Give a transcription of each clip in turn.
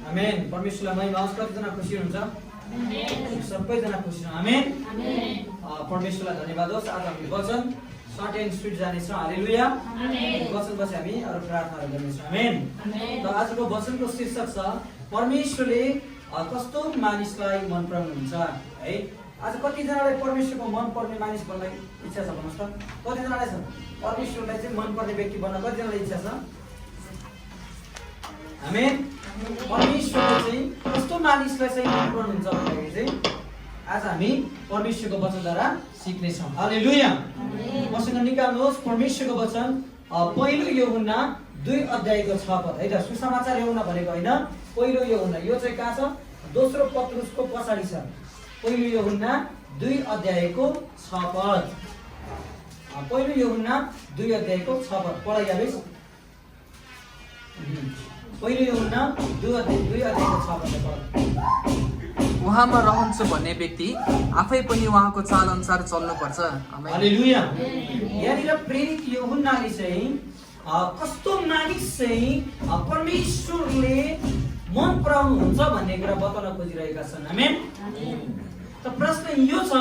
आमेन। परमेश्वरलाई महिमा होस्। कतिजना खुसी हुन्छ? सबैजना खुसी छौँ। आमेन। परमेश्वरलाई धन्यवाद होस्। आज हामी वचन सर्ट एन्ड स्विट जानेछौँ। हालेलुया। वचनपछि हामी अरू प्रार्थनाहरू गर्नेछौँ। आमेन। त आजको वचनको शीर्षक छ परमेश्वरले कस्तो मानिसलाई मन पराउनुहुन्छ है। आज कतिजनालाई परमेश्वरको मन पर्ने मानिस बन्न इच्छा छ भन्नुहोस् त? कतिजनालाई छ? परमेश्वरलाई चाहिँ मन पर्ने व्यक्ति बन्न कतिजनालाई इच्छा छ? आमेन। परमेश्वरले चाहिँ कस्तो मानिसलाई चाहिँ मन पराउनुहुन्छ भन्दाखेरि चाहिँ आज हामी परमेश्वरको वचनद्वारा सिक्नेछौँ। हालेलुया। मसँग निकाल्नुहोस् परमेश्वरको वचन पहिलो यूहन्ना 2:6 है त। सुसमाचार यूहन्ना भनेको होइन, पहिलो यूहन्ना। यो चाहिँ कहाँ छ? दोस्रो पत्रुसको पछाडि छ। पहिलो यूहन्ना 2:6। पहिलो यूहन्ना 2:6 पढाइहालेस्। पहिलो यूहन्ना 2:6 उहाँमा रहन्छु भन्ने व्यक्ति आफै पनि उहाँको चाल अनुसार चल्नुपर्छ। हालेलुया। यहाँनिर प्रेरित यूहन्नाले चाहिँ कस्तो मानिस चाहिँ परमेश्वरले मन पराउनुहुन्छ भन्ने कुरा बताउन खोजिरहेका छन्। आमेन। त प्रश्न यो छ,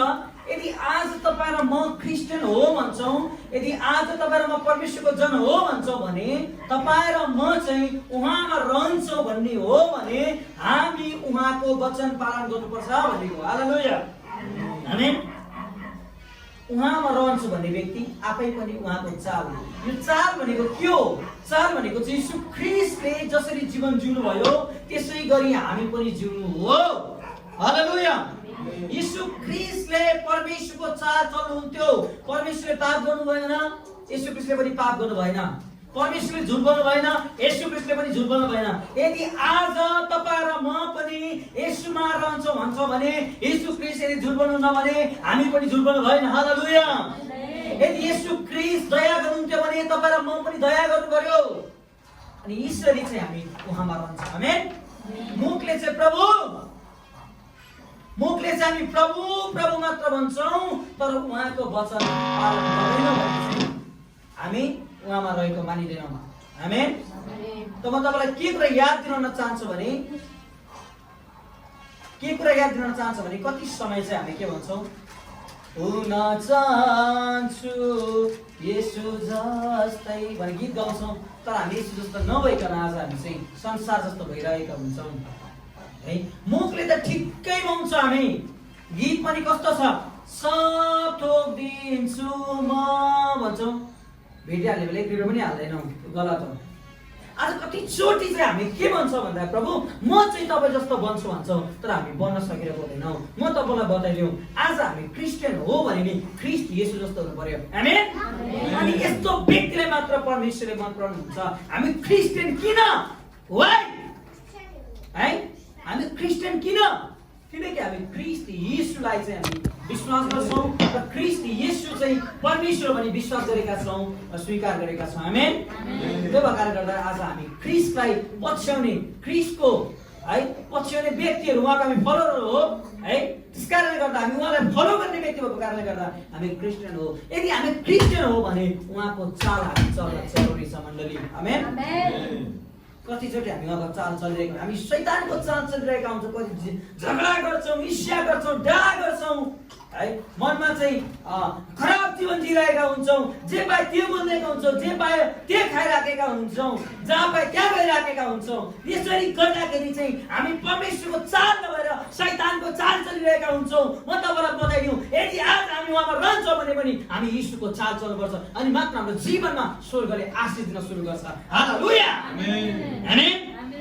यदि आज तपाईँ र म क्रिस्चियन हो भन्छौँ, यदि आज तपाईँ र म परमेश्वरको जन हो भन्छौँ भने, तपाईँ र म चाहिँ उहाँमा रहन्छौँ भन्ने हो भने हामी उहाँको वचन पालन गर्नुपर्छ भनेको। हालेलुया। आमेन। उहाँमा रहन्छु भन्ने व्यक्ति आफै पनि उहाँको चाल। यो चाल भनेको के हो? चाल भनेको चाहिँ यीशु ख्रीष्टले जसरी जीवन जिउनु भयो त्यसै गरी हामी पनि जिउनु हो। हालेलुया। यीशु ख्रीष्टले परमेश्वरको चाल चल्नुहुन्थ्यो। परमेश्वरले पाप गर्नु भएन, यीशु ख्रीष्टले पनि पाप गर्नु भएन। परमेश्वरले झुट बोल्नु भएन, यीशु ख्रीष्टले पनि झुट बोल्नु भएन। यदि आज तपाईँ र म पनि यीशुमा रहन्छौँ भन्छौँ भने, यीशु ख्रीष्ट यदि झुट बोल्नु नभने हामी पनि झुट बोल्नु भएन। हालेलुया। यदि यीशु ख्रीष्ट दया गर्नुहुन्थ्यो भने तपाईँ र म पनि दया गर्नु पर्यो। अनि ईश्वरले चाहिँ हामी उहाँमा रहन्छौँ। आमेन। मुखले चाहिँ प्रभु, मुखले चाहिँ हामी प्रभु प्रभु मात्र भन्छौँ, तर उहाँको वचन पालन गर्दैनौँ भने चाहिँ हामी उहाँमा रहेको मानिँदैनौँ। आमेन। त म तपाईँलाई के कुरा याद दिलाउन चाहन्छु भने, कति समय चाहिँ हामी के भन्छौँ? हुन चाहन्छु येशू जस्तै भने गीत गाउँछौँ, तर हामी येशू जस्तो नभइकन आज हामी चाहिँ संसार जस्तो भइरहेका हुन्छौँ है। मुखले त ठिक्कै गाउँछ, हामी गीत पनि कस्तो छ? सब थोक दिन्छु म भन्छौँ, भेटिहाल्ने बेला एक रुपियाँ पनि हाल्दैनौँ, गलत हो। आज कतिचोटि चाहिँ हामी के भन्छौँ भन्दा प्रभु म चाहिँ तपाईँ जस्तो बन्छु भन्छौँ, तर हामी बन्न सकिरहेको हुँदैनौँ। म तपाईँलाई बताइदिउँ, आज हामी क्रिस्चियन हो भने नि ख्रीष्ट येशू जस्तो हुनु पर्यो। आमेन। अनि यस्तो व्यक्तिलाई मात्र परमेश्वरले मन पराउनुहुन्छ। हामी क्रिस्चियन किन है? हामी क्रिस्चियन किन? किनकि हामी ख्रीष्ट येशूलाई चाहिँ हामी विश्वास गर्छौँ र ख्रीष्ट येशू चाहिँ परमेश्वर भनी विश्वास गरेका छौँ र स्वीकार गरेका छौँ। आमेन। त्यो भएर गर्दा आज हामी ख्रीष्टलाई पछ्याउने, ख्रीष्टको है पछ्याउने व्यक्तिहरू, उहाँको हामी फलोअर हो है। त्यस कारणले गर्दा हामी उहाँलाई फलो गर्ने व्यक्ति भएको कारणले गर्दा हामी क्रिस्चियन हो। यदि हामी क्रिस्चियन हो भने उहाँको चाल हामी चल्न जरुरी छ मण्डली। आमेन। कतिचोटि हामी उहाँको चाल चलिरहेको, हामी शैतानको चाल चलिरहेका हुन्छौँ। कति झगडा गर्छौँ, ईर्ष्या गर्छौँ, डाहा गर्छौँ है। मनमा चाहिँ खराब जीवन जिरहेका हुन्छौँ। जे पाए त्यो बोल्दैका हुन्छौँ, जे पाए त्यो खाइराखेका हुन्छौँ, जहाँ पाए त्यहाँ गइराखेका हुन्छौँ। यसरी गर्दाखेरि चाहिँ हामी परमेश्वरको चाल नभएर शैतानको चाल चलिरहेका हुन्छौँ। म तपाईँलाई बताइदिउँ, यदि आज हामी उहाँमा रहन्छौँ भने पनि हामी यीशुको चाल चल्नुपर्छ। अनि मात्र हाम्रो जीवनमा स्वर्गले आशीष दिन सुरु गर्छ। हालेलुया। आमेन।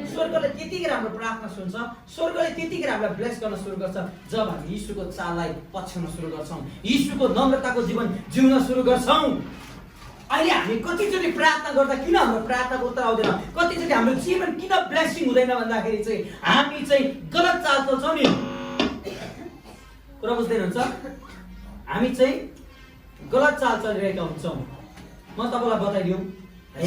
स्वर्गले त्यतिखेर हाम्रो प्रार्थना सुन्छ, स्वर्गले त्यतिखेर हामीलाई ब्लेस गर्न सुरु गर्छ जब हामी यीशुको चाललाई पछ्याउन सुरु गर्छौँ, यीशुको नम्रताको जीवन जिउन सुरु गर्छौँ। अहिले हामी कतिचोटि प्रार्थना गर्दा किन हाम्रो प्रार्थनाको उत्तर आउँदैन? कतिचोटि हाम्रो जीवन किन ब्लेसिङ हुँदैन भन्दाखेरि चाहिँ हामी चाहिँ गलत चाल चल्छौँ नि। कुरा बुझ्दै हुनुहुन्छ? हामी चाहिँ गलत चाल चलिरहेका हुन्छौँ। म तपाईँलाई बताइदिउँ है,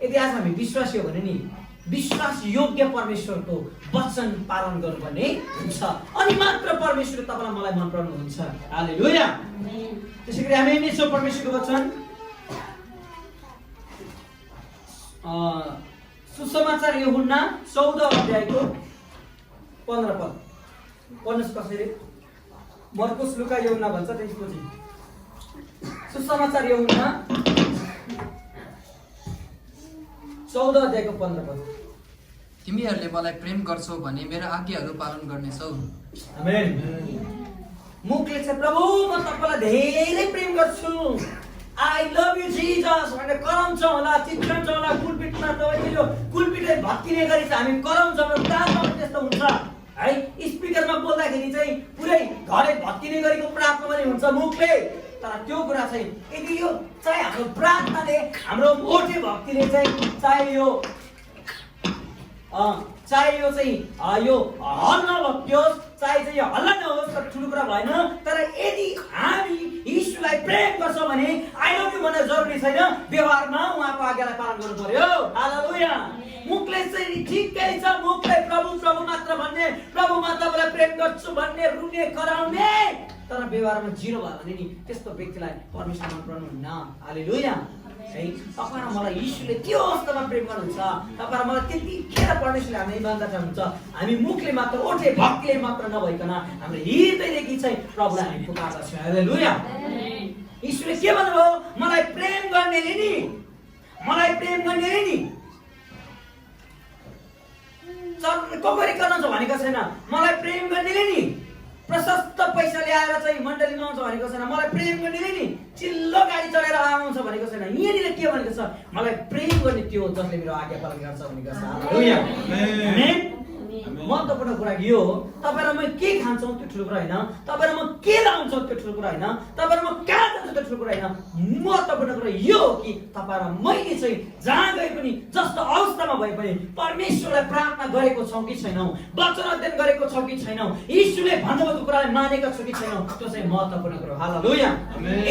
यदि आज हामी विश्वासी हो भने नि विश्वास योग्य परमेश्वरको वचन पालन गर्नुपर्ने हुन्छ, अनि मात्र परमेश्वरले तपाईँलाई मलाई मन पराउनुहुन्छ। हालेलुया। त्यसैगरी हामी हेर्नेछौँ परमेश्वरको वचन सुसमाचार यूहन्ना 14 अध्यायको 15 पद पढ्नुहोस् कसैले। मर्कुस, लुका, यूहन्ना भन्छ त्यसपछि सुसमाचार यूहन्ना 14 अध्यायको 15 पद। तिमीहरूले मलाई प्रेम गर्छौ भने मेरो आज्ञाहरू पालन गर्नेछौ। आमेन। मुखले चाहिँ प्रभु म तपाईलाई धेरै प्रेम गर्छु, आई लभ यु जिजस भनेर कराउँछ होला, चित्राउँछ होला। कुलपिटमा तपाईँको यो कुलपिटले भत्किने गरी चाहिँ हामी कराउँछ भने प्रार्थना त्यस्तो हुन्छ है। स्पिकरमा बोल्दाखेरि चाहिँ पुरै घरै भत्किने गरेको प्रार्थना पनि हुन्छ मुखले। तर त्यो कुरा चाहिँ यदि यो चाहिँ हाम्रो प्रार्थनाले, हाम्रो ओठे भक्तिले चाहिँ चाहे यो चाहिँ यो हल नभत्कियोस्, चाहे चाहिँ यो हल्ला नहोस्, तर ठुलो कुरा भएन। तर यदि हामी यीशुलाई प्रेम गर्छौँ भने आई लभ यु भन्ने जरुरी छैन, व्यवहारमा उहाँको आज्ञालाई पालन गर्नु पर्यो। हालेलुया। मुखले चाहिँ ठिकै छ, मुखले प्रभु प्रभु मात्र भन्ने, प्रभु मात्रलाई प्रेम गर्छु भन्ने, रुने कराउने, तर व्यवहारमा जिरो भयो भने नि त्यस्तो व्यक्तिलाई परमेश्वर मन पराउनुहुन्न। हालेलुया। है तपाईँ र मलाई यीशुले त्यो अवस्थामा प्रेम गर्नुहुन्छ। तपाईँ र मलाई त्यतिखेर परमेश्वरले हामी इमान्दार चाहनुहुन्छ। हामी मुखले मात्र, ओठे भक्तिले मात्र नभइकन हाम्रो हृदयदेखि चाहिँ प्रभुलाई हामी पुकार्दछौँ। हालेलुया। यीशुले के भन्नुभयो? मलाई प्रेम गर्नेले नि, मलाई प्रेम गर्नेले नि कोकरी गर्न छ भनेको छैन। मलाई प्रेम गर्नेले नि प्रशस्त पैसा ल्याएर चाहिँ मण्डलीमा आउँछ भनेको छैन। मलाई प्रेम गर्नेले नि चिल्लो गाडी चढेर आउँछ भनेको छैन। यहाँनिर के भनेको छ? मलाई प्रेम गर्ने त्यो जसले मेरो आज्ञा पालन गर्छ भनेको छ। हालेलुया। आमेन। महत्त्वपूर्ण कुरा यो हो, तपाईँ र म के खान्छौँ त्यो ठुलो कुरा होइन, तपाईँ र म के लाउँछौँ त्यो ठुलो कुरा होइन, तपाईँ र म कहाँ जान्छौँ त्यो ठुलो कुरा होइन। महत्त्वपूर्ण कुरा यो हो कि तपाईँ र मैले चाहिँ जहाँ गए पनि, जस्तो अवस्थामा भए पनि परमेश्वरलाई प्रार्थना गरेको छौँ कि छैनौँ, वचन अध्ययन गरेको छौँ कि छैनौँ, यीशुले भन्नुभएको कुरालाई मानेका छौँ कि छैनौँ, त्यो चाहिँ महत्त्वपूर्ण कुरा हो। हालेलुया।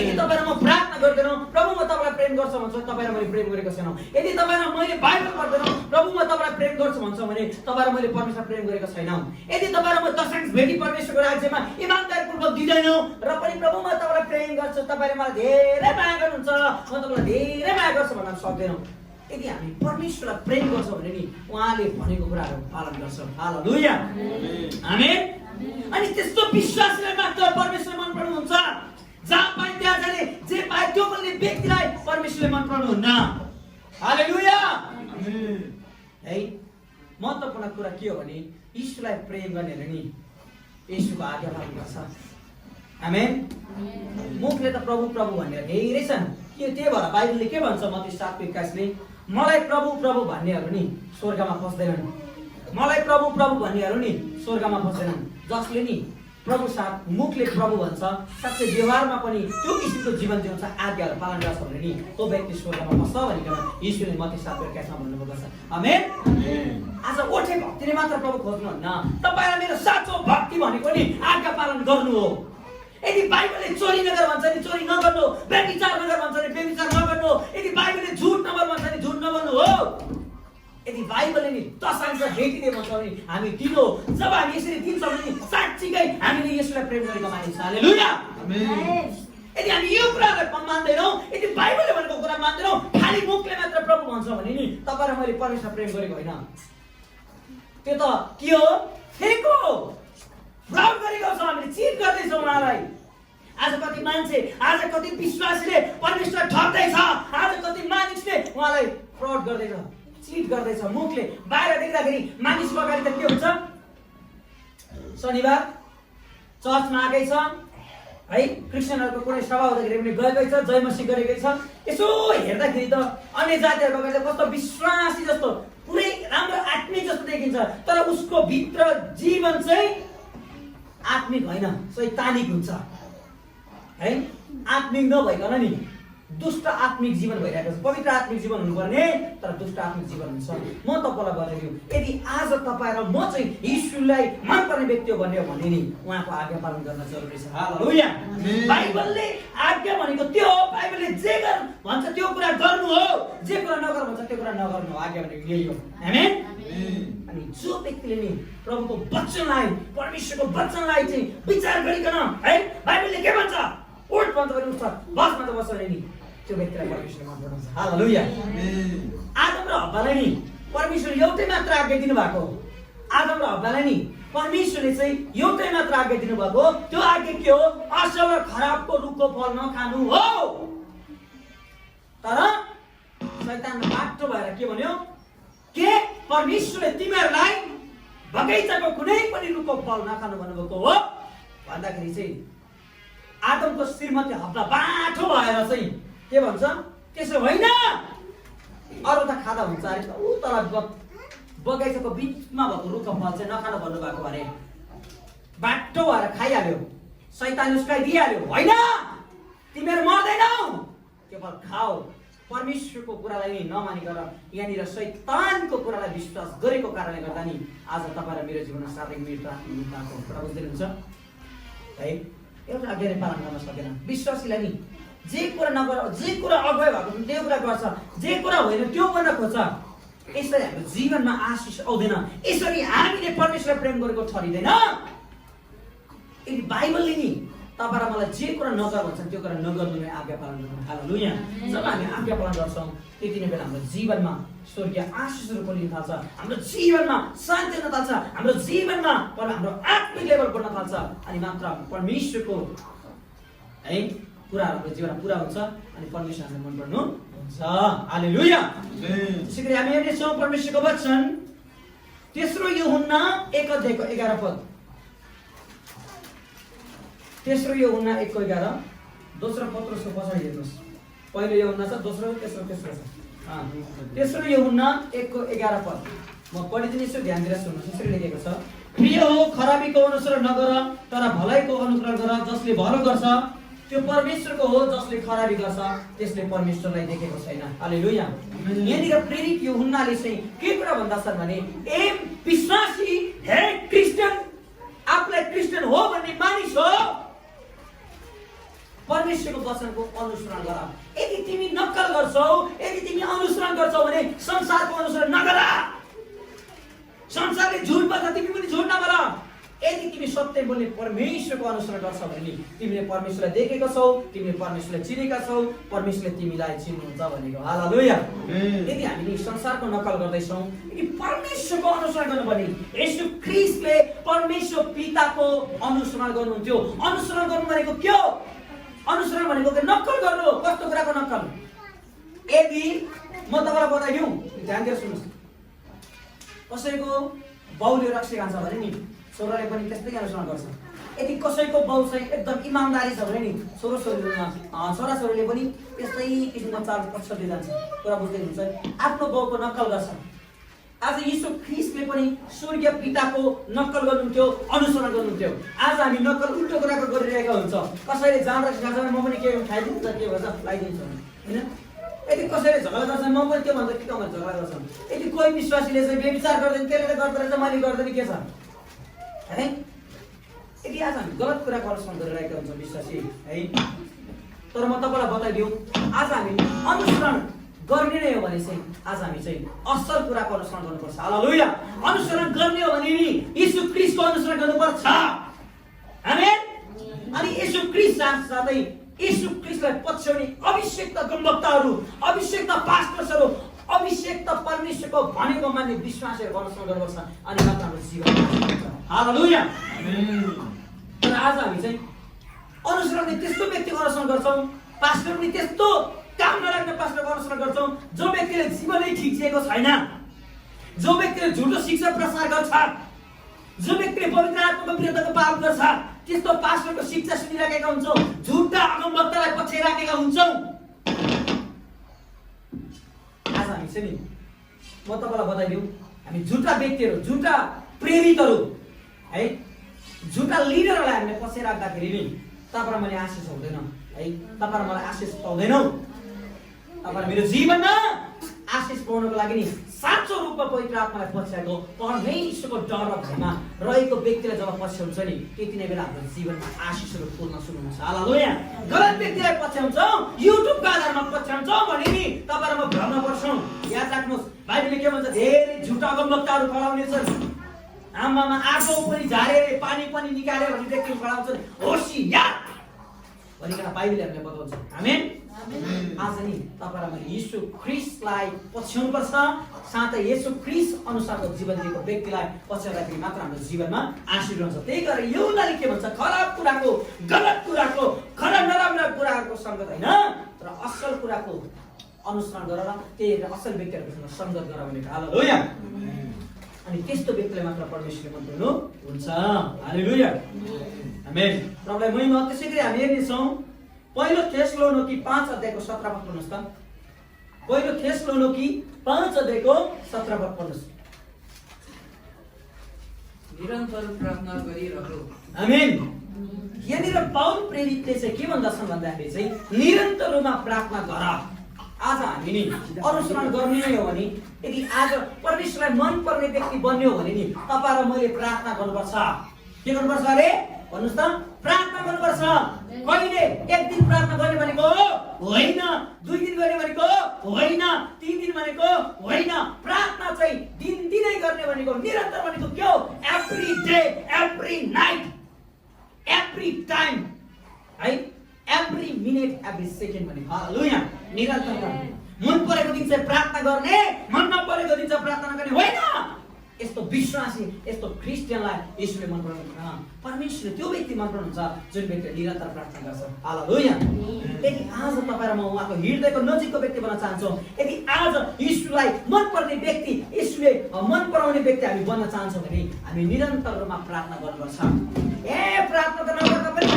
यदि तपाईँ र म प्रार्थना गर्दैनौँ, प्रभु म तपाईँलाई प्रेम गर्छु भन्छ, तपाईँ र मैले प्रेम गरेको छैनौँ। यदि तपाईँ र मैले बाइबल पढ्दैनौँ, प्रभु म तपाईँलाई प्रेम गर्छु भन्छ भने तपाईँ र मैले परमेश्वर प्रेम गरेको छैनौँ। यदि तपाईँ र म दशांश भेटी परमेश्वरको राज्यमा इमानदारीपूर्वक दिँदैनौँ र पनि प्रभु म तपाईँलाई प्रेम गर्छु, तपाईँले मलाई धेरै माया गर्नुहुन्छ, म तपाईँलाई धेरै माया गर्छु भन्न सक्दैनौँ। यदि हामी परमेश्वरलाई प्रेम गर्छौँ भने नि उहाँले भनेको कुराहरू पालन गर्छौँ। हालेलुया। आमेन। अनि त्यस्तो विश्वासले मात्र परमेश्वर मन पराउनुहुन्छ। जहाँ पाए त्यहाँ जाने, जे पाए त्यो बोल्ने व्यक्तिलाई परमेश्वरले मन पराउनुहुन्न। हालेलुया। है महत्त्वपूर्ण कुरा के हो भने यीशुलाई प्रेम गर्नेले नि यीशुको आज्ञा पालन गर्छ। आमेन। मुखले त प्रभु प्रभु भनेर धेरै छन्। के त्यही भएर बाइबलले के भन्छ? मत्ती 7:21ले मलाई प्रभु प्रभु भन्नेहरू नि स्वर्गमा पस्दैनन्। मलाई प्रभु प्रभु भन्नेहरू नि स्वर्गमा पस्दैनन्। जसले नि प्रभु साथ मुखले प्रभु भन्छ, साथै व्यवहारमा पनि त्यो किसिमको जीवन जिउँछ, आज्ञाहरू पालन गर्छ भने नि त्यो व्यक्ति स्वर्गमा पस्छ भनिकन यीशुले मत्ती 7:21मा भन्नुभएको छ। आमेन। आज ओठे भक्तिले मात्र प्रभु खोज्नुहुन्न। तपाईँलाई मेरो साँचो भक्ति भनेको नि आज्ञा पालन गर्नु हो। यदि बाइबलले चोरी नगर भन्छ नि चोरी नगर्नु, व्यभिचार नगर भन्छ नि व्यभिचार नगर्नु, यदि बाइबलले झुट नगर भन्छ नि झुट नगर्नु हो। यदि बाइबलले नि दशांश भेटिदिए भन्छ भने हामी दिनु। जब हामी यसरी दिन्छौँ भने साँच्चीकै हामीले यसलाई प्रेम गरेको मानिन्छ। हालेलुया। आमेन। यदि हामी यो कुरालाई मान्दैनौँ, यदि बाइबलले भनेको कुरा मान्दैनौँ, खाली मुखले मात्र प्रभु भन्छ भने नि तपाईँ र मैले परमेश्वर प्रेम गरेको होइन। त्यो त के हो? फेक हो। फ्रड गरेको छ, हामीले चिट गर्दैछौँ उहाँलाई। आज कति मान्छे, आज कति विश्वासीले परमेश्वर ठग्दैछ, आज कति मानिसले उहाँलाई फ्रड गर्दैछ, चिट गर्दैछ। मुखले बाहिर देख्दाखेरि मानिसको अगाडि त के हुन्छ? शनिबार चर्चमा आएकै छ है, क्रिस्चियनहरूको कुनै सभा हुँदाखेरि पनि गएकै छ, जयमसी गरेकै छ। यसो हेर्दाखेरि त अन्य जातिहरूको अगाडि त कस्तो विश्वासी जस्तो, पुरै राम्रो आत्मिक जस्तो देखिन्छ, तर उसको भित्र जीवन चाहिँ आत्मिक होइन, शैतानिक हुन्छ है। आत्मिक नभइकन नि दुष्ट आत्मिक जीवन भइरहेको छ। पवित्र आत्मिक जीवन हुनुपर्ने, तर दुष्ट आत्मिक जीवन हुन्छ। म तपाईँलाई बताइदिउँ, यदि आज तपाईँ र म चाहिँ यीशुलाई मनपर्ने व्यक्ति हो भन्ने हो भने नि उहाँको आज्ञा पालन गर्न जरुरी छ। हालेलुया। बाइबलले आज्ञा भनेको त्यो हो, बाइबलले जे गर भन्छ त्यो कुरा गर्नु हो, जे कुरा नगर भन्छ त्यो कुरा नगर्नु हो। आज्ञा भनेको यही हो। आमेन। अनि जो व्यक्तिले नि प्रभुको वचनलाई, परमेश्वरको वचनलाई चाहिँ विचार गरिकन है, बाइबलले के भन्छ? उठ भन्छ भने उठ्छ, बस भन्छ बस्छ भने नि त्यो व्यक्तिलाई परमेश्वरले मन पराउँछ। हालेलुया। आदम र हव्वालाई नि परमेश्वरले एउटै मात्र आज्ञा दिनुभएको हो। आदम र हव्वालाई नि परमेश्वरले चाहिँ एउटै मात्र आज्ञा दिनुभएको हो। त्यो आज्ञा के हो? असल र खराबको रुखको फल नखानु हो। तर शैतानले बाटो भएर के भन्यो? के परमेश्वरले तिमीहरूलाई बगैँचाको कुनै पनि रुखको फल नखानु भन्नुभएको हो भन्दाखेरि चाहिँ आदमको श्रीमती हव्वा बाटो भएर चाहिँ के भन्छ? त्यसो होइन, अरू त खाँदा हुन्छ अरे, ऊ तर बगैँचाको बिचमा भएको रुखको फल चाहिँ नखानु भन्नुभएको अरे। बाटो भएर खाइहाल्यो। शैतानले उसलाई दिइहाल्यो, होइन तिमीहरू मर्दैनौ, केवल खाऊ। परमेश्वरको कुरालाई नि नमानिकन यहाँनिर शैतानको कुरालाई विश्वास गरेको कारणले गर्दा नि आज तपाईँ र मेरो जीवनमा शारीरिक मृत्युको कुरा बुझ्नुहुन्छ है। एउटा आज्ञाले पालन गर्न सकेन विश्वासीलाई नि जे कुरा नगर, जे कुरा अगुवाई भएको त्यो कुरा गर्छ, जे कुरा होइन त्यो गर्न खोज्छ। यसरी हाम्रो जीवनमा आशिष आउँदैन। यसरी हामीले परमेश्वरलाई प्रेम गरेको ठहरिँदैन। यदि बाइबलले नि तपाईँ र मलाई जे कुरा नगर भन्छ त्यो कुरा नगर्नु नै आज्ञा पालन गर्नु। हालेलुया। जब हामी आज्ञा पालन गर्छौँ त्यति नै बेला हाम्रो जीवनमा स्वर्गीय आशिषहरू परिन थाल्छ, हाम्रो जीवनमा शान्ति हुन थाल्छ, हाम्रो जीवनमा हाम्रो आत्मिक लेभल बढ्न थाल्छ। अनि मात्र परमेश्वरको है कुराहरू हाम्रो जीवनमा पुरा हुन्छ अनि परमेश्वर हामीलाई मन पर्नु हुन्छ। हालेलुया। त्यसै गरी हामी हेर्नेछौँ परमेश्वरको वचन तेस्रो यूहन्ना 1:11। तेस्रो यूहन्ना 1:11। दोस्रो पत्रुसको पछाडि हेर्नुहोस्। पहिलो यूहन्ना छ, दोस्रो तेस्रो तेस्रो छ। तेस्रो यूहन्ना 1:11। म पढिदिनेछु, ध्यान दिएर सुन्नुहोस्। यसरी लेखेको छ, प्रिय हो खराबीको अनुसरण नगर तर भलाइको अनुसरण गर। जसले भलो गर्छ त्यो परमेश्वरको हो, जसले खराबी गर्छ त्यसले परमेश्वरलाई देखेको छैन। हालेलुया। यहाँनिर प्रेरित यूहन्नाले चाहिँ के कुरा भन्दा छन् भने ए विश्वासी, हे क्रिस्चियन, आफूलाई क्रिस्चियन हो भन्ने मानिस हो, परमेश्वरको वचनको अनुसरण गर। यदि तिमी नक्कल गर्छौ, यदि तिमी अनुसरण गर्छौ भने संसारको अनुसरण नगर। संसारले झुट बोल्छ, तिमी पनि झुट नगर। यदि तिमी सत्य बोल्ने परमेश्वरको अनुसरण गर्छौ भने तिमीले परमेश्वरलाई देखेको छौ, तिमीले परमेश्वरलाई चिनेका छौ, परमेश्वरले तिमीलाई चिन्नुहुन्छ भनेको। हालेलुया। यदि हामीले संसारको नकल गर्दैछौँ, यदि परमेश्वरको अनुसरण गर्नुपर्ने, येशू ख्रीष्टले परमेश्वर पिताको अनुसरण गर्नुहुन्थ्यो। अनुसरण गर्नु भनेको के हो? अनुसरण भनेको के? नक्कल गर्नु। कस्तो कुराको नक्कल? यदि म तपाईँलाई बताइदिउँ, ध्यान दिएर सुन्नुहोस्। कसैको बाउले रक्सी खान्छ भने नि छोराले पनि त्यस्तै अनुसरण गर्छ। यदि कसैको बाउ चाहिँ एकदम इमानदारी छ भने नि छोराछोरीले पनि त्यस्तै किसिमको चाल पछाडि जान्छ। कुरा बुझ्दै हुनुहुन्छ? आफ्नो बाउको नक्कल गर्छ। आज यीशु ख्रीष्टले पनि स्वर्गीय पिताको नक्कल गर्नुहुन्थ्यो, अनुसरण गर्नुहुन्थ्यो। आज हामी नक्कल उल्टो कुराको गरिरहेका हुन्छ। कसैले जाँदा खान्छ भने म पनि के खाइदिन्छ, के भन्छ लगाइदिन्छु होइन। यदि कसैले झगडा गर्छ म पनि त्यो भन्छ, के कमाएर झगडा गर्छन्। यदि कोही विश्वासीले चाहिँ व्यभिचार गर्दैन, त्यसले गर्दो रहेछ, मैले गर्दैन, के छ है? यदि आज हामी गलत कुराको अनुसरण गरिरहेका हुन्छौँ विश्वासी है। तर म तपाईँलाई बताइदिउँ, आज हामी अनुसरण गर्ने नै हो भने चाहिँ आज हामी चाहिँ असल कुराको अनुसरण गर्नुपर्छ। हालेलुया। अनुसरण गर्ने हो भने नि यीशु ख्रीष्टको अनुसरण गर्नुपर्छ। आमेन। अनि यीशु ख्रीष्ट साथै यीशु ख्रीष्टलाई पछ्याउने अभिषेक्त गम्भक्तहरू, अभिषेक्त पास्टर्सहरू, अभिषेक्त परमेश्वरको भनेको मान्ने विश्वासहरू अनुसरण गर्नुपर्छ। अनि मात्र हाम्रो जीवन हुन्छ। हालेलुया। तर आज हामी चाहिँ अनुसरण त्यस्तो व्यक्तिको अनुसरण गर्छौँ, पास्टर पनि त्यस्तो काम नलाग्ने पास्टरको अनुसरण गर्छौँ जो व्यक्तिले जीवनै ठिक जिएको छैन, जो व्यक्तिले झुटो शिक्षा प्रसार गर्छ, जो व्यक्तिले पवित्र आत्माको विरुद्धको पाप गर्छ, त्यस्तो पास्टरको शिक्षा सुनिराखेका हुन्छौँ, झुटा अगमवक्तालाई पछ्याइराखेका हुन्छौँ। आज हामी चाहिँ नि म तपाईँलाई बताइदिउँ, हामी झुटा व्यक्तिहरू, झुटा प्रेरितहरू है, झुटा लिडरहरूलाई हामीले पछ्याइराख्दाखेरि नि तपाईँ र मैले आशिष हुँदैन है। तपाईँ र मलाई आशिष पाउँदैनौँ। तपाईँ मेरो जीवनमा आशिष पाउनको लागि नि साँचो रूपमा पवित्र आत्मालाई पछ्याएको परमेश्वरको डर र भयमा रहेको व्यक्तिलाई जब पछ्याउँछ नि त्यति नै बेला हाम्रो जीवनमा आशिषहरू पूर्ण सुरु हुन्छ। हालेलुया। गलत व्यक्तिलाई पछ्याउँछौँ, युट्युबको आधारमा पछ्याउँछौँ भने नि तपाईँ र म भ्रम पर्छौँ। याद राख्नुहोस्, बाइबलले के भन्छ? धेरै झुटा अगमवक्ताहरू खडाउने छन्। आमामा आगो पनि झारेर पानी पनि निकाल्यो भने व्यक्ति खडाउँछन्। होसियार भनिकन बाइबलले हामीलाई बताउँछ। आमेन। आज नि तपाईहरुमा येशू ख्रीष्टलाई पछ्याउनुपर्छ, साथै येशू ख्रीष्ट अनुसारको जीवन दिएको व्यक्तिलाई पछ्याउँदाखेरि मात्र हाम्रो जीवनमा आशीर्वाद हुन्छ। त्यही गरेर यो उनीहरूले के भन्छ, खराब कुराको, गलत कुराको, खराब नराम्रा कुराहरूको सङ्गत होइन, तर असल कुराको अनुसरण गरेर त्यही असल व्यक्तिहरूसँग सङ्गत गर भनेको। हालेलुया। अनि त्यस्तो व्यक्तिलाई मात्र परमेश्वरले मन पराउनु हुन्छ। हालेलुया। आमेन। प्रभुलाई महिमा। त्यसैगरी हामी हेर्नेछौँ पहिलो थेसलोनिकी 5 अध्यायको 17 पद पढ्नुस् त। पहिलो थेसलोनिकी 5 अध्यायको 17 पद पढ्नुस्। निरन्तर प्रार्थना गरिरहनु। आमेन। यहाँनिर पाउल प्रेरितले चाहिँ के भन्दछन् भन्दाखेरि चाहिँ निरन्तर रूपमा प्रार्थना गर। आज हामी नि अनुसरण गर्ने हो भने, यदि आज परमेश्वरलाई मन पर्ने व्यक्ति बन्ने हो भने नि तपाईँ र मैले प्रार्थना गर्नुपर्छ। के गर्नुपर्छ अरे भन्नुहोस् त? प्रार्थना गर्नुपर्छ। कहिले? एक दिन प्रार्थना गर्ने भनेको होइन, 2 दिन गर्ने भनेको होइन, 3 दिन भनेको होइन। प्रार्थना चाहिँ दिनदिनै गर्ने भनेको, निरन्तर भनेको के हो? Every day, every night, every time, है, एभ्री मिनेट, एभ्री सेकेन्ड भनेको। हालेलुया। निरन्तर मन परेको दिन चाहिँ प्रार्थना गर्ने, मन नपरेको दिन चाहिँ प्रार्थना गर्ने होइन। यस्तो विश्वासी, यस्तो क्रिस्चियनलाई यसले मन पराउनुहुन्छ। परमेश्वरले त्यो व्यक्ति मन पराउनुहुन्छ जुन व्यक्तिले निरन्तर प्रार्थना गर्छ। हालेलुया। यदि आज तपाईँ र म उहाँको हृदयको नजिकको व्यक्ति बन्न चाहन्छौँ, यदि आज यीशुलाई मन पर्ने व्यक्ति, यीशुले मन पराउने व्यक्ति हामी बन्न चाहन्छौँ भने हामी निरन्तर रूपमा प्रार्थना गर्नुपर्छ। प्रार्थना त नगर्दा पनि,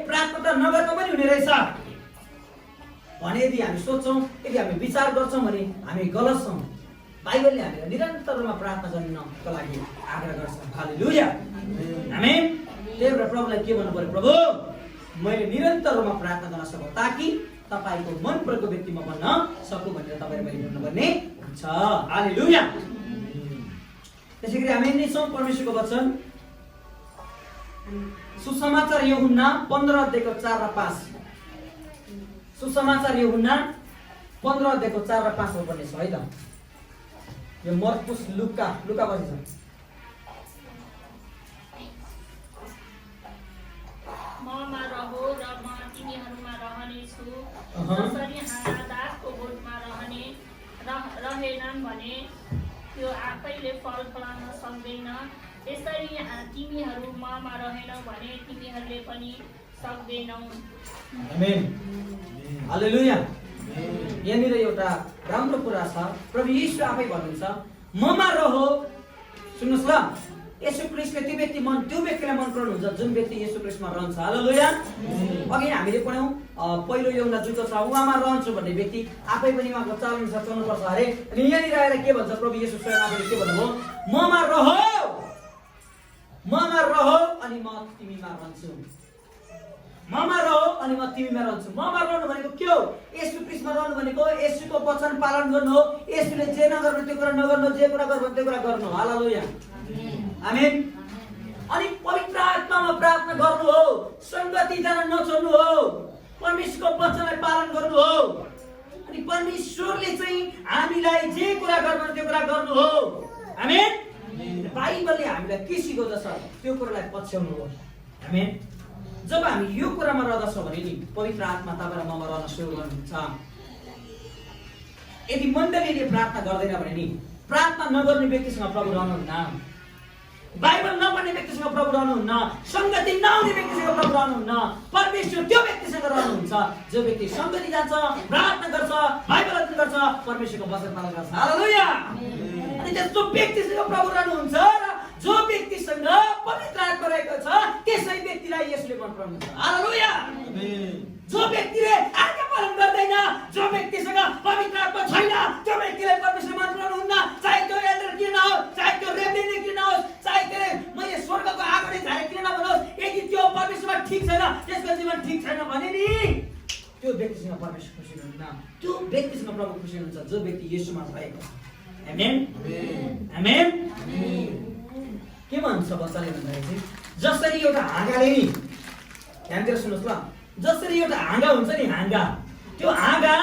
प्रार्थना त नगर्दा पनि हुने रहेछ भने यदि हामी सोच्छौँ, यदि हामी विचार गर्छौँ भने हामी गलत छौँ। बाइबलले हामीलाई निरन्तर रूपमा प्रार्थना गर्नको लागि आग्रह गर्छ। हालेलुया। आमेन। त्यही भएर प्रभुलाई के भन्नु पर्यो? प्रभु, मैले निरन्तर रूपमा प्रार्थना गर्न सकौँ ताकि तपाईँको मन परेको व्यक्ति म बन्न सकौँ भनेर तपाईँले मैले भन्नुपर्ने हुन्छ। हालेलुया। त्यसैगरी हामी हेर्नेछौँ परमेश्वरको वचन सुसमाचार यूहन्ना 15 अध्यायको 4 र 5। सुसमाचार यूहन्ना 15 अध्यायको 4 र 5 पढ्ने छ है त। यो मर्कुस, लुका पछि छ। ममा रहो र म तिमीहरूमा रहनेछु। जसरी हाँगा दागको बोटमा रहेनन् भने त्यो आफैले फल फलाउन सक्दैन, त्यसरी तिमीहरू ममा रहेनौ भने तिमीहरूले पनि सक्दैनौ। आमेन। हालेलुया। यहाँनिर एउटा राम्रो कुरा छ। प्रभु यीशु आफै भन्नुहुन्छ ममा रहो। सुन्नुहोस् ल, येशू ख्रीष्टले त्यो व्यक्तिलाई मन पराउनुहुन्छ जुन व्यक्ति येशू ख्रीष्टमा रहन्छ। हालेलुया। अघि हामीले पढ्यौँ पहिलो यूहन्ना 2 छ, उहाँमा रहन्छु भन्ने व्यक्ति आफै पनि उहाँको चालअनुसार चल्नुपर्छ अरे। अनि यहाँनिर आएर के भन्छ प्रभु येशू स्वयं आफैले के भन्नुभयो? ममा रहो, ममा रहो अनि म तिमीमा रहन्छु। ममा रहो अनि म तिमीमा रहन्छु। ममा रहनु भनेको के हो? येशू ख्रीष्टमा रहनु भनेको येशूको वचन पालन गर्नु हो। येशूले जे नगर्नु त्यो कुरा नगर्नु, जे कुरा गर्नु त्यो कुरा गर्नु। हालेलुया। आमेन। अनि पवित्र आत्मामा प्रार्थना गर्नु हो, संगति जान नछोड्नु हो, परमेश्वरको वचनलाई पालन गर्नु हो। अनि परमेश्वरले चाहिँ हामीलाई जे कुरा गर्नु त्यो कुरा गर्नु हो। आमेन। बाइबलले हामीलाई के सिकाउँदछ त्यो कुरालाई पछ्याउनु हो। आमेन। जब हामी यो कुरामा रहँदछौँ भने नि पवित्र आत्मा तपाईँ र ममा रहन सुरु गर्नुहुन्छ। यदि मण्डलीले प्रार्थना गर्दैन भने नि प्रार्थना नगर्ने व्यक्तिसँग प्रभु रहनुहुन्न, बाइबल नपढ्ने व्यक्तिसँग प्रभु रहनुहुन्न, संगति नआउने व्यक्तिसँग प्रभु रहनुहुन्न। परमेश्वर त्यो व्यक्तिसँग रहनुहुन्छ जो व्यक्ति संगति जान्छ, प्रार्थना गर्छ, बाइबल अध्ययन गर्छ, परमेश्वरको वचन पालन गर्छ। हालेलुया। अनि त्यस्तो व्यक्तिसँग प्रभु रहनुहुन्छ र जो व्यक्तिसँग पवित्र आत्मा रहेको छ त्यसै व्यक्तिलाई यसले मन पराउनुहुन्छ। हालेलुया। जो व्यक्तिले आज्ञा पालन गर्दैन, जो व्यक्तिसँग पवित्र आत्मा छैन, त्यो व्यक्तिलाई परमेश्वर मन पराउनुहुन्न। चाहे त्यो एल्डर किन नहोस्, चाहे त्यो रेभरेन्ड किन नहोस्, चाहे त्यसले मैले स्वर्गको आगोले झारे किन नभनोस्, यदि त्यो परमेश्वरमा ठिक छैन, त्यसको जीवन ठिक छैन भने नि त्यो व्यक्तिसँग परमेश्वर खुसी हुनुहुन्न। त्यो व्यक्तिसँग प्रभु खुसी हुनुहुन्छ जो व्यक्ति येशूमा रहेको छ। आमेन। आमेन। के भन्छ वचनले भन्दाखेरि चाहिँ जसरी एउटा हाँगाले नि, ध्यान दिएर सुन्नुहोस् ल, जसरी एउटा हाँगा हुन्छ नि, हाँगा, त्यो हाँगा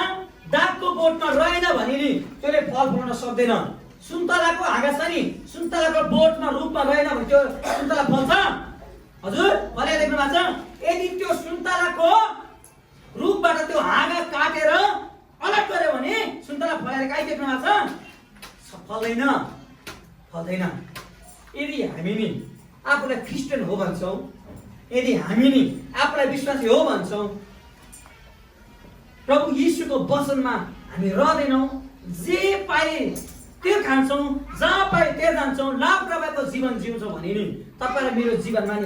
दागको बोटमा रहेन भने नि त्यसले फल फलाउन सक्दैन। सुन्तलाको हाँगा छ नि, सुन्तलाको बोटमा रुखमा रहेन भने त्यो सुन्तला फल्छ? हजुर फले देख्नु भएको छ? यदि त्यो सुन्तलाको रुखमा रुखबाट त्यो हाँगा काटेर अलग गर्यो भने सुन्तला फलेर काहीँ देख्नु भएको छ? फल्दैन, फल्दैन। यदि हामी नि आफूलाई क्रिस्चियन हो भन्छौँ, यदि हामी नि आफूलाई विश्वासी हो भन्छौँ, प्रभु यीशुको वचनमा हामी रहँदैनौँ, जे पाए त्यो खान्छौँ, जहाँ पाए त्यहाँ जान्छौँ, लाभ प्रभावको जीवन जिउँछौँ भने नि तपाईँ र मेरो जीवनमा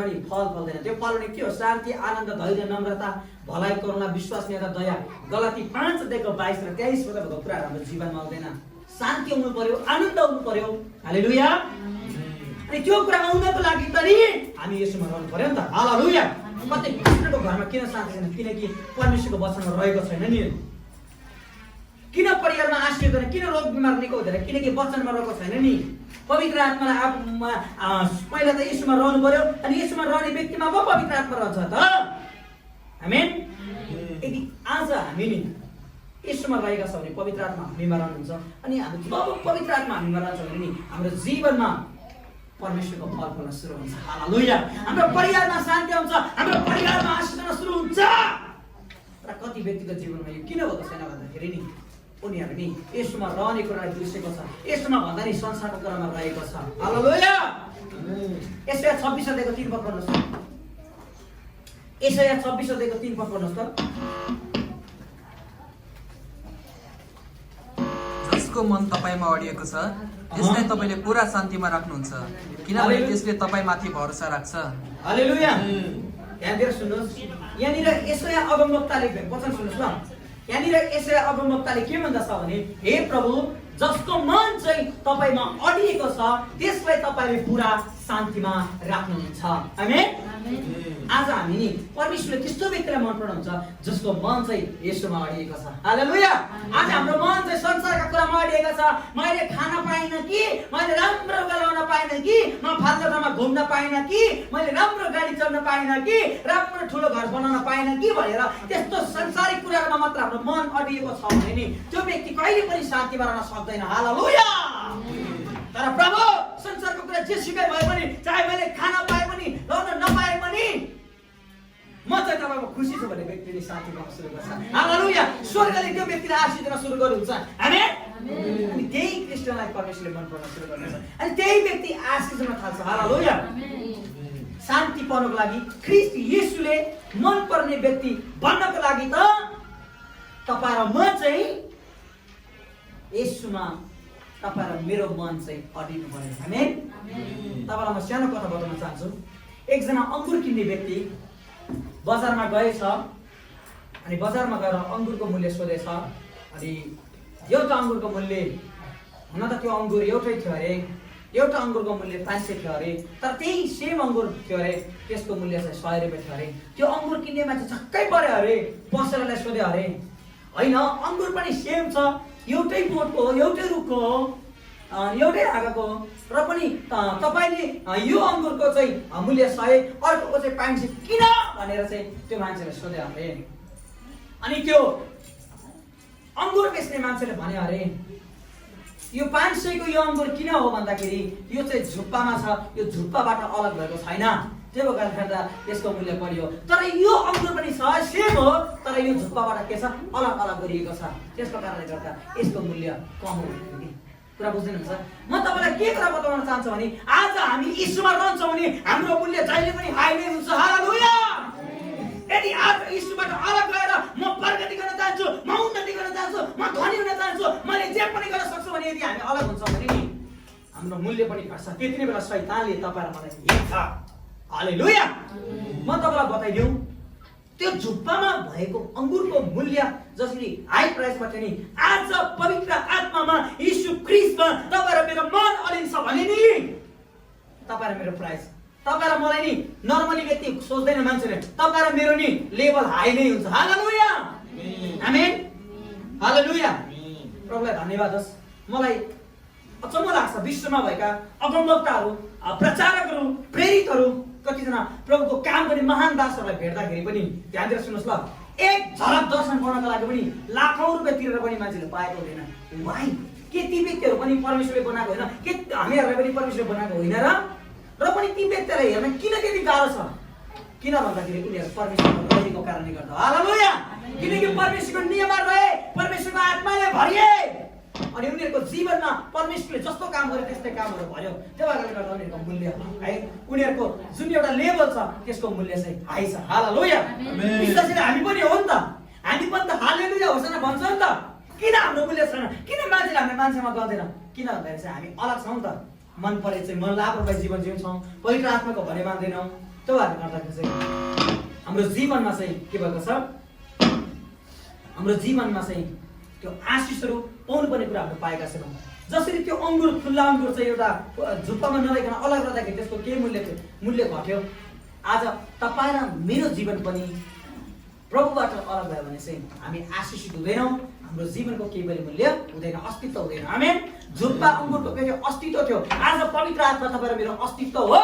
नि फल फल्दैन। त्यो फल भने के हो? शान्ति, आनन्द, धैर्य, नम्रता, भलाइ, करुणा, विश्वसनीयता, दया। गलाती 5:22 र 23 भएको कुराहरू हाम्रो जीवनमा आउँदैन। शान्ति आउनु पर्यो, आनन्द आउनु पर्यो। हालेलुया। अनि त्यो कुरा आउनको लागि त नि हामी यसोमा रहनु पर्यो नि त। हालेलुया। कतै कृष्णको घरमा किन शान्ति छैन? किनकि परमेश्वरको वचनमा रहेको छैन नि। किन परिवारमा आश्रय हुँदैन? किन रोग बिमार निको हुँदैन? किनकि वचनमा रहेको छैन नि। पवित्र आत्मालाई आफूमा पहिला त यसोमा रहनु पर्यो, अनि यसोमा रहने व्यक्तिमा पो पवित्र आत्मा रहन्छ त। आमेन। यदि आज हामी नि यसोमा रहेका छौँ भने पवित्र आत्मा हामीमा रहनुहुन्छ, अनि हामी जब पवित्र आत्मा हामीमा रहन्छ भने नि हाम्रो जीवनमा परमेश्वरको फल फल्न सुरु हुन्छ। हालेलुया। हाम्रो परिवारमा शान्ति आउँछ, हाम्रो परिवारमा आशिष हुन सुरु हुन्छ। र कति व्यक्तिको जीवनमा यो किन भएको छैन भन्दाखेरि नि उनीहरू नि यसोमा रहने कुरालाई बिर्सेको छ, यसोमा भन्दा नि संसारको कुरामा रहेको छ। हालेलुया। यशाया 26 अध्यायको 3 पद पढ्नुहोस् त। यशाया 26 अध्यायको 3 पद पढ्नुहोस् त। जसको मन तपाईमा अडिएको छ त्यसलाई तपाईले पूरा शान्तिमा राख्नुहुन्छ, किनभने त्यसले तपाईमाथि भरोसा राख्छ। हालेलुया। ध्यान दिएर सुन्नुहोस्। यहाँनिर यशाया अगमवक्ताले वचन सुन्नुहोस् ल। यहाँनिर यशाया अगमवक्ताले के भन्दछ भने, हे प्रभु, जसको मन चाहिँ तपाईमा अडिएको छ त्यसलाई तपाईले पूरा शान्तिमा राख्नुहुन्छ। आमेन। आज हामी नि परमेश्वरले त्यस्तो व्यक्तिलाई मन पराउनुहुन्छ जसको मन चाहिँ यसोमा अडिएको छ। हालेलुया। आज हाम्रो मन चाहिँ संसारका कुरामा अडिएको छ। मैले खान पाइनँ कि, मैले राम्रो गलाउन पाइनँ कि, म फाल्टो ठाउँमा घुम्न पाइनँ कि, मैले राम्रो गाडी चढ्न पाइनँ कि, राम्रो ठुलो घर बनाउन पाइनँ कि भनेर त्यस्तो संसारिक कुराहरूमा मात्र हाम्रो मन अडिएको छ भने नि त्यो व्यक्ति कहिले पनि शान्तिमा रहन सक्दैन। हालेलुया। तर प्रभु, संसारको कुरा जेसुकै भए पनि, चाहे मैले खाना पाए पनि, लाउन नपाए पनि, म चाहिँ तपाईमा खुसी छु भन्ने व्यक्तिले शान्ति पाउन सुरु गर्छ। हालेलुया। स्वर्गले त्यो व्यक्तिलाई आशीष दिन सुरु गर्नुहुन्छ। आमेन। अनि त्यही क्रिस्चियनलाई परमेश्वरले मन पराउन सुरु गर्नुहुन्छ, अनि त्यही व्यक्ति आशीष दिन थाल्छ। हालेलुया। शान्ति पाउनको लागि ख्रीष्ट येशूले मन पर्ने व्यक्ति बन्नको लागि त तपाईँ र म चाहिँ येशूमा, तपाईँ र मेरो मन चाहिँ अडिनु पर्यो। आमेन। तपाईँलाई म सानो कथा बताउन चाहन्छु। एकजना अङ्गुर किन्ने व्यक्ति बजारमा गएछ, अनि बजारमा गएर अङ्गुरको मूल्य सोधेछ। अनि एउटा अङ्गुरको मूल्य, हुन त त्यो अङ्गुर एउटै थियो अरे, एउटा अङ्गुरको मूल्य 500 थियो अरे, तर त्यही सेम अङ्गुर थियो अरे, त्यसको मूल्य चाहिँ 100 रुपियाँ थियो अरे। त्यो अङ्गुर किन्ने मान्छे छक्कै पर्यो अरे, पसललाई सोध्यो अरे, होइन अङ्गुर पनि सेम छ, एउटै बोटको हो, एउटै रुखको हो, एउटै हाँगाको, र पनि तपाईँले यो अङ्गुरको चाहिँ मूल्य 100, अर्कोको चाहिँ 500 किन भनेर चाहिँ त्यो मान्छेले सोध्यो अरे। अनि त्यो अङ्गुर बेच्ने मान्छेले भन्यो अरे, यो 500 को यो अङ्गुर किन हो भन्दाखेरि यो चाहिँ झुप्पामा छ, यो झुप्पाबाट अलग भएको छैन, त्यो कारणले गर्दा यसको मूल्य बढ्यो। तर यो अङ्गुर पनि सेम हो, तर यो झुप्पाबाट के छ, अलग अलग गरिएको छ, त्यसको कारणले गर्दा यसको मूल्य कम हो। कुरा बुझ्नुहुन्छ? म तपाईँलाई के कुरा बताउन चाहन्छु भने आज हामी यीशुमा रहन्छौँ भने हाम्रो मूल्य जहिले पनि हाई नै हुन्छ। हालेलुया। यदि आज यीशुबाट अलग गएर म प्रगति गर्न चाहन्छु, म उन्नति गर्न चाहन्छु, म धनी हुन चाहन्छु, मैले जे पनि गर्न सक्छु भने यदि हामी अलग हुन्छौँ भने नि हाम्रो मूल्य पनि घट्छ। त्यति नै बेला शैतानले तपाईँ र मलाई हेर्छ। हालेलुया। म तपाईँलाई बताइदिउँ, त्यो झुप्पामा भएको अङ्गुरको मूल्य जसरी हाई प्राइसमा थियो नि, आज पवित्र आत्मामा यीशु ख्रीष्टमा तपाईँ र मेरो मन अडिन्छ भने नि तपाईँ र मेरो प्राइस, तपाईँ र मलाई नि नर्मली व्यक्ति सोच्दैन मान्छेले, तपाईँ र मेरो नि लेभल हाई नै हुन्छ। हालेलुया। आमेन। हालेलुया। प्रभुलाई धन्यवाद होस्। मलाई अचम्म लाग्छ विश्वमा भएका अगमवक्ताहरू, प्रचारकहरू, प्रेरितहरू, कतिजना प्रभुको काम गर्ने महान दासहरूलाई भेट्दाखेरि पनि ध्यान दिएर सुन्नुहोस् ल, एक झलक दर्शन गर्नको लागि पनि लाखौँ रुपियाँ तिरेर पनि मान्छेले पाएको हुँदैन। वाइ? के ती व्यक्तिहरू पनि परमेश्वरले बनाएको होइन? के हामीहरूलाई पनि परमेश्वरले बनाएको होइन र पनि ती व्यक्तिहरूलाई हेर्न किन त्यति गाह्रो छ? किन भन्दाखेरि उनीहरू परमेश्वरमा रहेको कारणले गर्दा। हालेलुया। किनकि परमेश्वरको नियममा रहे, परमेश्वरको आत्माले भरिए अनि उनीहरूको जीवनमा परमेश्वरले जस्तो काम गर्यो त्यस्तै कामहरू भयो। त्यो भएकोले गर्दा उनीहरूको मूल्य है, उनीहरूको जुन एउटा लेभल छ त्यसको मूल्य चाहिँ हाई छ। हालेलुया। त्यसैले हामी पनि हो नि त, हामी पनि त हालेलुया होसना भन्छ नि त। किन हाम्रो मूल्य छैन? किन मान्छेले हाम्रो मान्छेमा गर्दैन? किन भन्दाखेरि चाहिँ हामी अलग छौँ नि त। मन परे चाहिँ मन लापरवाही जीवन जिउँछौँ, पवित्र आत्माको भने मान्दैनौँ। त्यो भएर गर्दाखेरि चाहिँ हाम्रो जीवनमा चाहिँ के भएको छ, हाम्रो जीवनमा चाहिँ त्यो आशिषहरू पाउनु पर्ने कुरा हामीले पाएका छैनौँ। जसरी त्यो अङ्गुर, खुल्ला अङ्गुर चाहिँ एउटा झुप्पामा नरहेकन अलग रहँदाखेरि त्यसको के मूल्य घट्यो, आज तपाईँ र मेरो जीवन पनि प्रभुबाट अलग भयो भने चाहिँ हामी आशिषित हुँदैनौँ, हाम्रो जीवनको केही पनि मूल्य हुँदैन, अस्तित्व हुँदैन। आमेन। झुप्पा अङ्गुरको के अस्तित्व थियो, आज पवित्र आत्मा तपाईँ र मेरो अस्तित्व हो।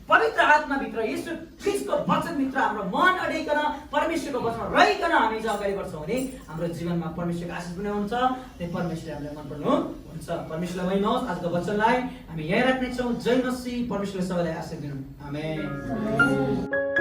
पवित्र आत्माभित्र यीशु ख्रीष्टको वचनभित्र हाम्रो मन अडिकन परमेश्वरको वचनमा रहिकन हामी चाहिँ अगाडि बढ्छौँ भने हाम्रो जीवनमा परमेश्वरको आशिष पनि हुन्छ, त्यही परमेश्वरले हामीलाई मन पर्नु हुन्छ। परमेश्वरलाई महिमा होस्। आजको वचनलाई हामी यहीँ राख्नेछौँ। जय मसीह। परमेश्वरले सबैलाई आशीष दिनु। आमेन।